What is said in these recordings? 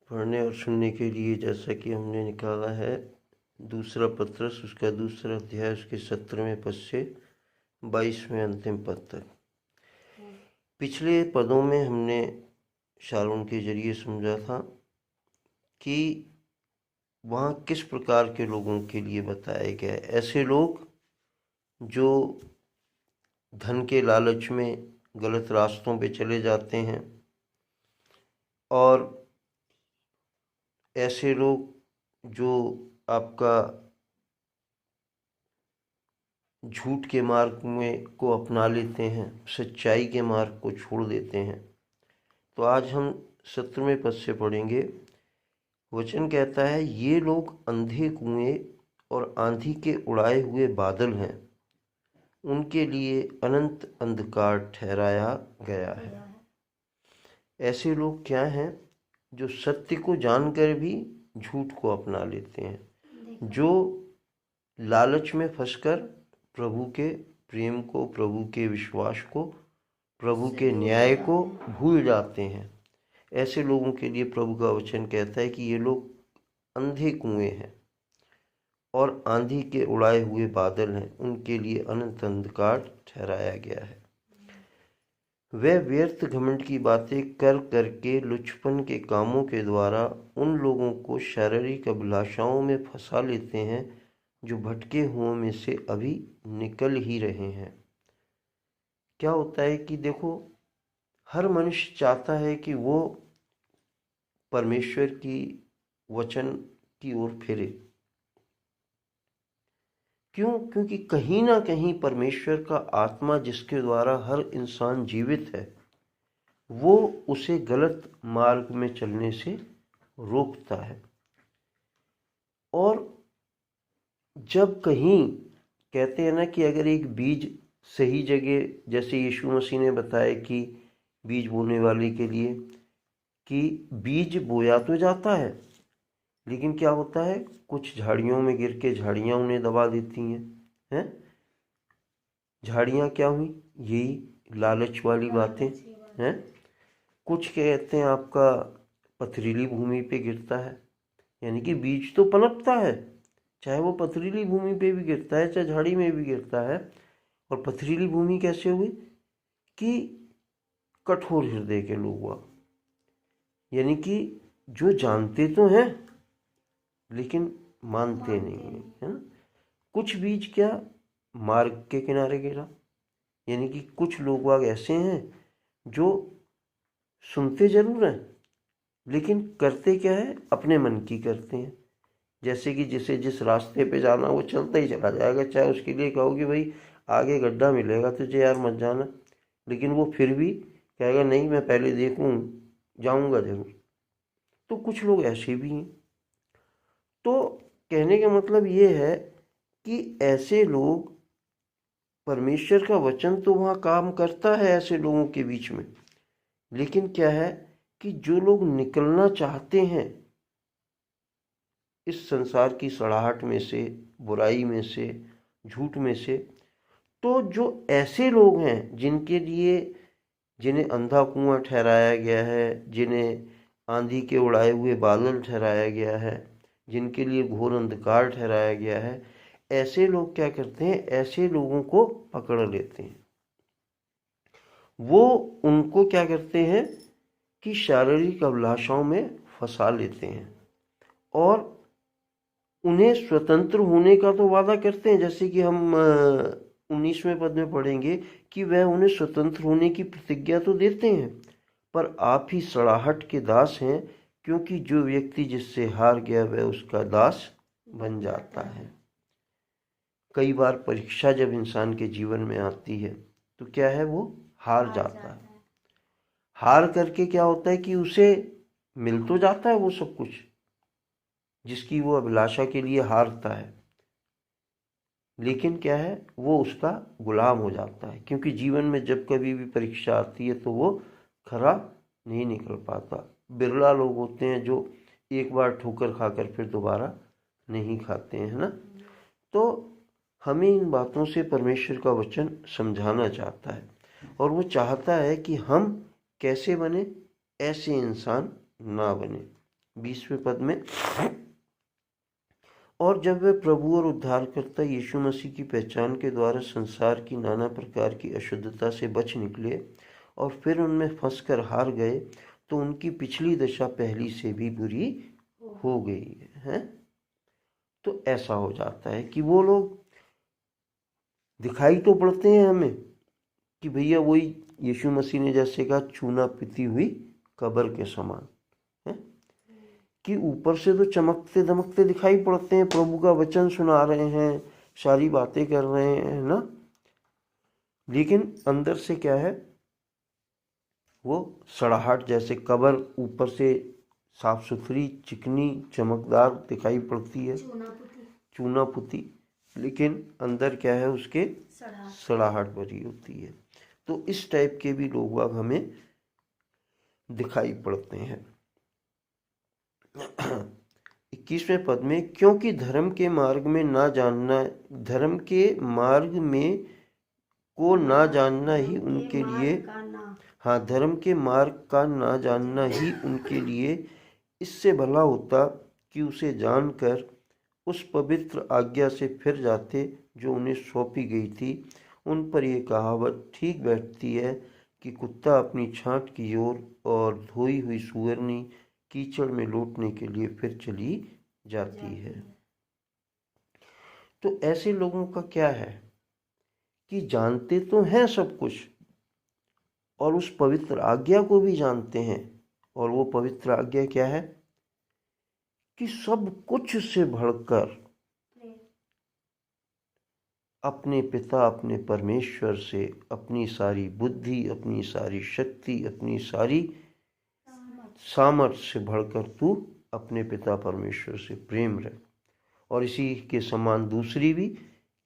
पढ़ने और सुनने के लिए, जैसा कि हमने निकाला है दूसरा पत्रस, उसका दूसरा अध्याय, उसके 17वें पद से 22वें अंतिम पद तक। पिछले पदों में हमने शारोन के जरिए समझा था कि वहाँ किस प्रकार के लोगों के लिए बताया गया है। ऐसे लोग जो धन के लालच में गलत रास्तों पे चले जाते हैं, और ऐसे लोग जो आपका झूठ के मार्ग में को अपना लेते हैं, सच्चाई के मार्ग को छोड़ देते हैं। तो आज हम 17वें पद से पढ़ेंगे। वचन कहता है, ये लोग अंधे कुएं और आंधी के उड़ाए हुए बादल हैं, उनके लिए अनंत अंधकार ठहराया गया है। ऐसे लोग क्या हैं? जो सत्य को जानकर भी झूठ को अपना लेते हैं, जो लालच में फंसकर प्रभु के प्रेम को, प्रभु के विश्वास को, प्रभु के न्याय को भूल जाते हैं। ऐसे लोगों के लिए प्रभु का वचन कहता है कि ये लोग अंधे कुएं हैं और आंधी के उड़ाए हुए बादल हैं, उनके लिए अनंत अंधकार ठहराया गया है। वे व्यर्थ घमंड की बातें कर करके लुचपन के कामों के द्वारा उन लोगों को शारीरिक अभिलाषाओं में फंसा लेते हैं जो भटके हुओं में से अभी निकल ही रहे हैं। क्या होता है कि देखो, हर मनुष्य चाहता है कि वो परमेश्वर की वचन की ओर फिरे। क्यों? क्योंकि कहीं ना कहीं परमेश्वर का आत्मा जिसके द्वारा हर इंसान जीवित है, वो उसे गलत मार्ग में चलने से रोकता है। और जब कहीं कहते हैं ना कि अगर एक बीज सही जगह, जैसे यीशु मसीह ने बताया कि बीज बोने वाले के लिए कि बीज बोया तो जाता है, लेकिन क्या होता है, कुछ झाड़ियों में गिर के झाड़ियाँ उन्हें दबा देती हैं। झाड़ियाँ क्या हुई? यही लालच वाली बातें हैं। कुछ कहते हैं आपका पथरीली भूमि पे गिरता है, यानी कि बीज तो पनपता है, चाहे वो पथरीली भूमि पे भी गिरता है, चाहे झाड़ी में भी गिरता है। और पथरीली भूमि कैसे हुई? कि कठोर हृदय के लोग हुआ, यानी कि जो जानते तो हैं लेकिन मानते नहीं हैं, है ना। कुछ बीज क्या मार्ग के किनारे गिरा, यानी कि कुछ लोग वाग ऐसे हैं जो सुनते जरूर हैं लेकिन करते क्या है, अपने मन की करते हैं। जैसे कि जिसे जिस रास्ते पे जाना वो चलता ही चला जाएगा, चाहे उसके लिए कहो कि भाई आगे गड्ढा मिलेगा तुझे यार मत जाना, लेकिन वो फिर भी कहेगा नहीं मैं पहले देखूं, जाऊंगा जरूर। तो कुछ लोग ऐसे भी हैं। तो कहने का मतलब ये है कि ऐसे लोग, परमेश्वर का वचन तो वहाँ काम करता है ऐसे लोगों के बीच में, लेकिन क्या है कि जो लोग निकलना चाहते हैं इस संसार की सड़ाहट में से, बुराई में से, झूठ में से, तो जो ऐसे लोग हैं जिनके लिए, जिन्हें अंधा कुआं ठहराया गया है, जिन्हें आंधी के उड़ाए हुए बादल ठहराया गया है, जिनके लिए घोर अंधकार ठहराया गया है, ऐसे लोग क्या करते हैं, ऐसे लोगों को पकड़ लेते हैं। वो उनको क्या करते हैं कि शारीरिक अभिलाषाओं में फंसा लेते हैं और उन्हें स्वतंत्र होने का तो वादा करते हैं, जैसे कि हम 19वें पद में पढ़ेंगे कि वह उन्हें स्वतंत्र होने की प्रतिज्ञा तो देते हैं, पर आप ही सड़ाहट के दास हैं, क्योंकि जो व्यक्ति जिससे हार गया वह उसका दास बन जाता है। कई बार परीक्षा जब इंसान के जीवन में आती है तो क्या है, वो हार जाता है। हार करके क्या होता है कि उसे मिल तो जाता है वो सब कुछ जिसकी वो अभिलाषा के लिए हारता है, लेकिन क्या है, वो उसका गुलाम हो जाता है। क्योंकि जीवन में जब कभी भी परीक्षा आती है तो वो खरा नहीं निकल पाता। बिरला लोग होते हैं जो एक बार ठोकर खाकर फिर दोबारा नहीं खाते हैं, है ना। तो हमें इन बातों से परमेश्वर का वचन समझाना चाहता है, और वो चाहता है कि हम कैसे बने, ऐसे इंसान ना बने। 20वें पद में, और जब वे प्रभु और उद्धारकर्ता यीशु मसीह की पहचान के द्वारा संसार की नाना प्रकार की अशुद्धता से बच निकले और फिर उनमें फंसकर हार गए, तो उनकी पिछली दशा पहली से भी बुरी हो गई है। तो ऐसा हो जाता है कि वो लोग दिखाई तो पड़ते हैं हमें कि भैया वही यीशु मसीह ने जैसे कहा, चूना पिती हुई कब्र के समान है, कि ऊपर से तो चमकते दमकते दिखाई पड़ते हैं, प्रभु का वचन सुना रहे हैं, सारी बातें कर रहे हैं ना, लेकिन अंदर से क्या है, वो सड़ाहट जैसे कब्र ऊपर से साफ सुथरी चिकनी चमकदार दिखाई पड़ती है, चूना पुती, लेकिन अंदर क्या है, उसके सड़ाहट भरी होती है। तो इस टाइप के भी लोग हमें दिखाई पड़ते हैं। 21वें पद में, क्योंकि धर्म के मार्ग में ना जानना, धर्म के मार्ग में को ना जानना ही उनके लिए, हाँ, धर्म के मार्ग का ना जानना ही उनके लिए इससे भला होता कि उसे जानकर उस पवित्र आज्ञा से फिर जाते जो उन्हें सौंपी गई थी। उन पर यह कहावत ठीक बैठती है कि कुत्ता अपनी छांट की ओर और धोई हुई सूअरनी कीचड़ में लौटने के लिए फिर चली जाती है। तो ऐसे लोगों का क्या है कि जानते तो हैं सब कुछ और उस पवित्र आज्ञा को भी जानते हैं, और वो पवित्र आज्ञा क्या है कि सब कुछ से बढ़कर अपने पिता, अपने परमेश्वर से अपनी सारी बुद्धि, अपनी सारी शक्ति, अपनी सारी सामर्थ्य से बढ़कर तू अपने पिता परमेश्वर से प्रेम रख, और इसी के समान दूसरी भी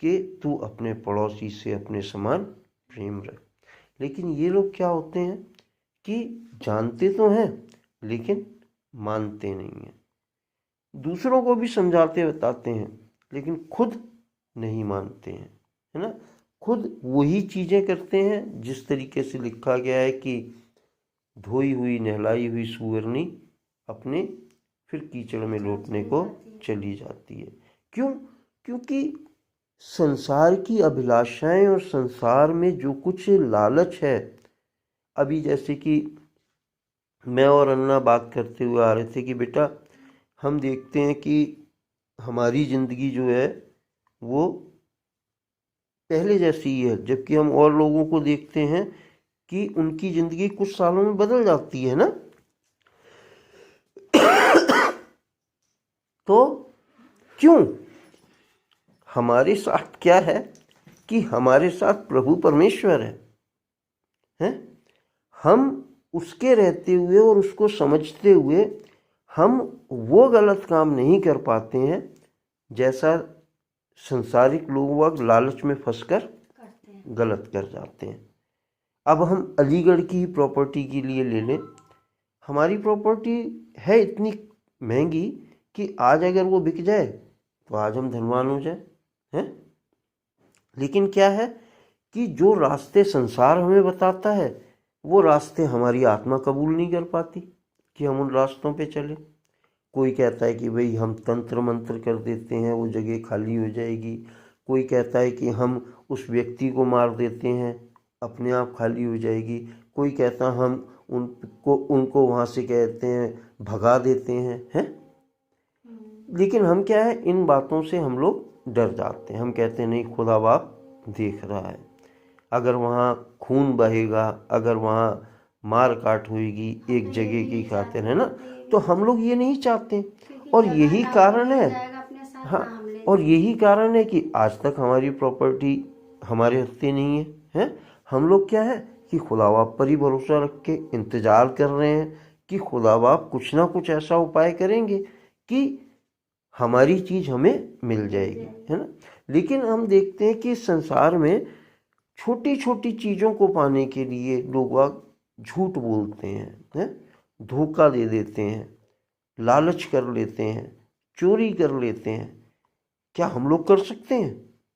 कि तू अपने पड़ोसी से अपने समान प्रेम रख। लेकिन ये लोग क्या होते हैं कि जानते तो हैं लेकिन मानते नहीं हैं, दूसरों को भी समझाते बताते हैं लेकिन खुद नहीं मानते हैं, है ना। खुद वही चीज़ें करते हैं जिस तरीके से लिखा गया है कि धोई हुई नहलाई हुई सूअरनी अपने फिर कीचड़ में लौटने को चली जाती है। क्यों? क्योंकि संसार की अभिलाषाएं और संसार में जो कुछ लालच है, अभी जैसे कि मैं और अन्ना बात करते हुए आ रहे थे कि बेटा हम देखते हैं कि हमारी ज़िंदगी जो है वो पहले जैसी ही है, जबकि हम और लोगों को देखते हैं कि उनकी ज़िंदगी कुछ सालों में बदल जाती है ना। तो क्यों? हमारे साथ क्या है कि हमारे साथ प्रभु परमेश्वर है? हम उसके रहते हुए और उसको समझते हुए हम वो गलत काम नहीं कर पाते हैं जैसा संसारिक लोग लालच में फंसकर गलत कर जाते हैं। अब हम अलीगढ़ की प्रॉपर्टी के लिए ले लें, हमारी प्रॉपर्टी है इतनी महंगी कि आज अगर वो बिक जाए तो आज हम धनवान हो जाए, हैं? लेकिन क्या है कि जो रास्ते संसार हमें बताता है वो रास्ते हमारी आत्मा कबूल नहीं कर पाती कि हम उन रास्तों पे चले। कोई कहता है कि भाई हम तंत्र मंत्र कर देते हैं वो जगह खाली हो जाएगी, कोई कहता है कि हम उस व्यक्ति को मार देते हैं अपने आप खाली हो जाएगी, कोई कहता हम उनको वहाँ से कहते हैं भगा देते हैं। लेकिन हम क्या है, इन बातों से हम लोग डर जाते हैं। हम कहते हैं नहीं, खुदा बाप देख रहा है, अगर वहाँ खून बहेगा, अगर वहाँ मार काट होगी एक जगह की खातिर, है ना, तो हम लोग ये नहीं चाहते। और यही कारण है, हाँ, और यही कारण है कि आज तक हमारी प्रॉपर्टी हमारे हत्थे नहीं है, हैं? हम लोग क्या है कि खुदा बाप पर ही भरोसा रख के इंतज़ार कर रहे हैं कि खुदा बाप कुछ ना कुछ ऐसा उपाय करेंगे कि हमारी चीज़ हमें मिल जाएगी, है ना। लेकिन हम देखते हैं कि संसार में छोटी छोटी चीज़ों को पाने के लिए लोग झूठ बोलते हैं, धोखा दे देते हैं, लालच कर लेते हैं, चोरी कर लेते हैं। क्या हम लोग कर सकते हैं?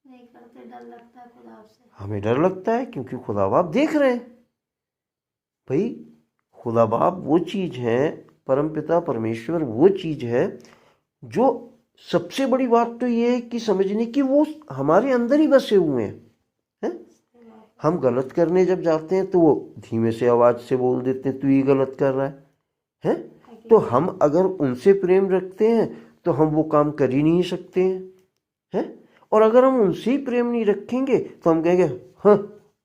नहीं करते, डर लगता है खुदा से। हमें डर लगता है क्योंकि खुदा बाप देख रहे हैं। भाई खुदा बाप वो चीज़ है परमपिता परमेश्वर वो चीज है जो सबसे बड़ी बात तो ये है कि समझने की वो हमारे अंदर ही बसे हुए हैं। हम गलत करने जब जाते हैं तो वो धीमे से आवाज से बोल देते हैं तू ये गलत कर रहा है? तो हम अगर उनसे प्रेम रखते हैं तो हम वो काम कर ही नहीं सकते हैं। और अगर हम उनसे ही प्रेम नहीं रखेंगे तो हम कहेंगे हाँ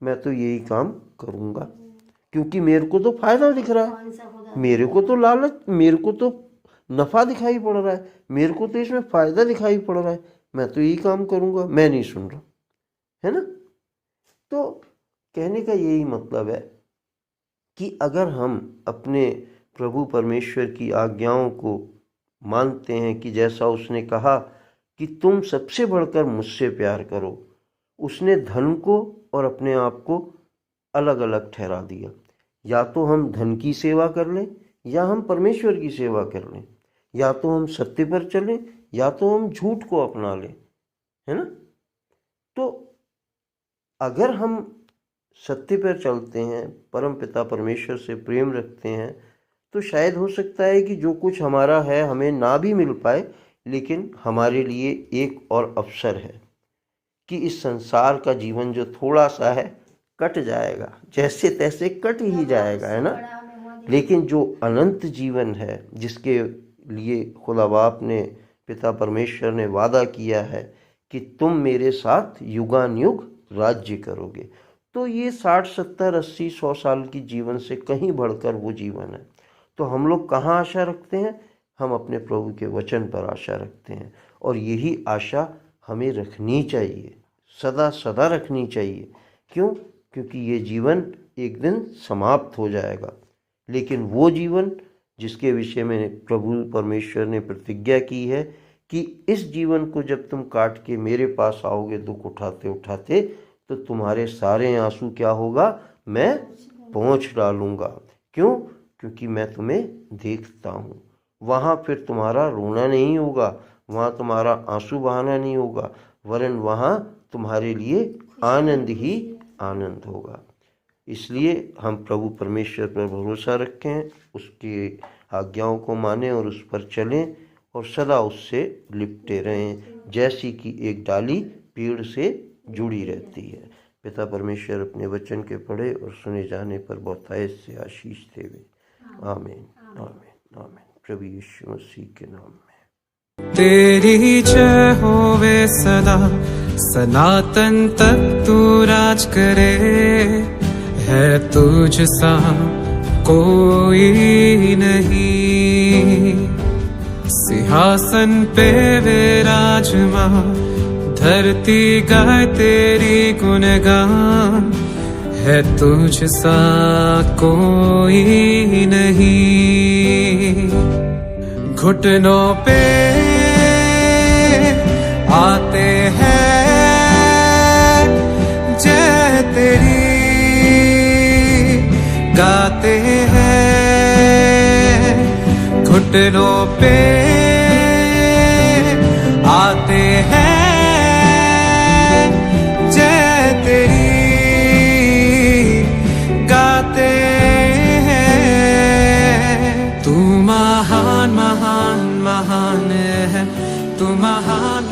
मैं तो यही काम करूँगा, क्योंकि मेरे को तो फायदा दिख रहा है, मेरे को तो लालच, मेरे को तो नफ़ा दिखाई पड़ रहा है, मेरे को तो इसमें फ़ायदा दिखाई पड़ रहा है, मैं तो यही काम करूँगा, मैं नहीं सुन रहा, है ना। तो कहने का यही मतलब है कि अगर हम अपने प्रभु परमेश्वर की आज्ञाओं को मानते हैं कि जैसा उसने कहा कि तुम सबसे बढ़कर मुझसे प्यार करो, उसने धन को और अपने आप को अलग अलग ठहरा दिया। या तो हम धन की सेवा कर लें या हम परमेश्वर की सेवा कर लें, या तो हम सत्य पर चलें या तो हम झूठ को अपना लें, है ना। तो अगर हम सत्य पर चलते हैं, परम पिता परमेश्वर से प्रेम रखते हैं, तो शायद हो सकता है कि जो कुछ हमारा है हमें ना भी मिल पाए, लेकिन हमारे लिए एक और अवसर है कि इस संसार का जीवन जो थोड़ा सा है कट जाएगा, जैसे तैसे कट ही जाएगा, है ना। लेकिन जो अनंत जीवन है जिसके लिए खुदा बाप ने, पिता परमेश्वर ने वादा किया है कि तुम मेरे साथ युगानुयुग राज्य करोगे, तो ये 60, 70, 80, 100 साल की जीवन से कहीं बढ़कर वो जीवन है। तो हम लोग कहाँ आशा रखते हैं? हम अपने प्रभु के वचन पर आशा रखते हैं, और यही आशा हमें रखनी चाहिए, सदा सदा रखनी चाहिए। क्यों? क्योंकि ये जीवन एक दिन समाप्त हो जाएगा, लेकिन वो जीवन जिसके विषय में प्रभु परमेश्वर ने प्रतिज्ञा की है कि इस जीवन को जब तुम काट के मेरे पास आओगे दुख उठाते उठाते, तो तुम्हारे सारे आंसू क्या होगा? मैं पोंछ डालूंगा। क्यों? क्योंकि मैं तुम्हें देखता हूँ। वहाँ फिर तुम्हारा रोना नहीं होगा, वहाँ तुम्हारा आंसू बहाना नहीं होगा, वरन वहाँ तुम्हारे लिए आनंद ही आनंद होगा। इसलिए हम प्रभु परमेश्वर पर भरोसा रखें, उसकी आज्ञाओं को मानें और उस पर चलें, और सदा उससे लिपटे रहें, जैसी कि एक डाली पेड़ से जुड़ी रहती है। पिता परमेश्वर अपने वचन के पढ़े और सुने जाने पर बहुतायत से आशीष देवे। आमीन, आमीन, आमीन। प्रभु यीशु मसीह के नाम में। तेरी जय होवे सदा, सनातन तक तू राज करे, है तुझ सा कोई नहीं। सिंहासन पे विराजमान, धरती गाए तेरी गुणगान, है तुझ सा कोई नहीं। घुटनों पे आते हैं जय तेरी, गाते हैं। घुटनों पे आते हैं जय तेरी, गाते हैं। तू महान महान महान है, तू महान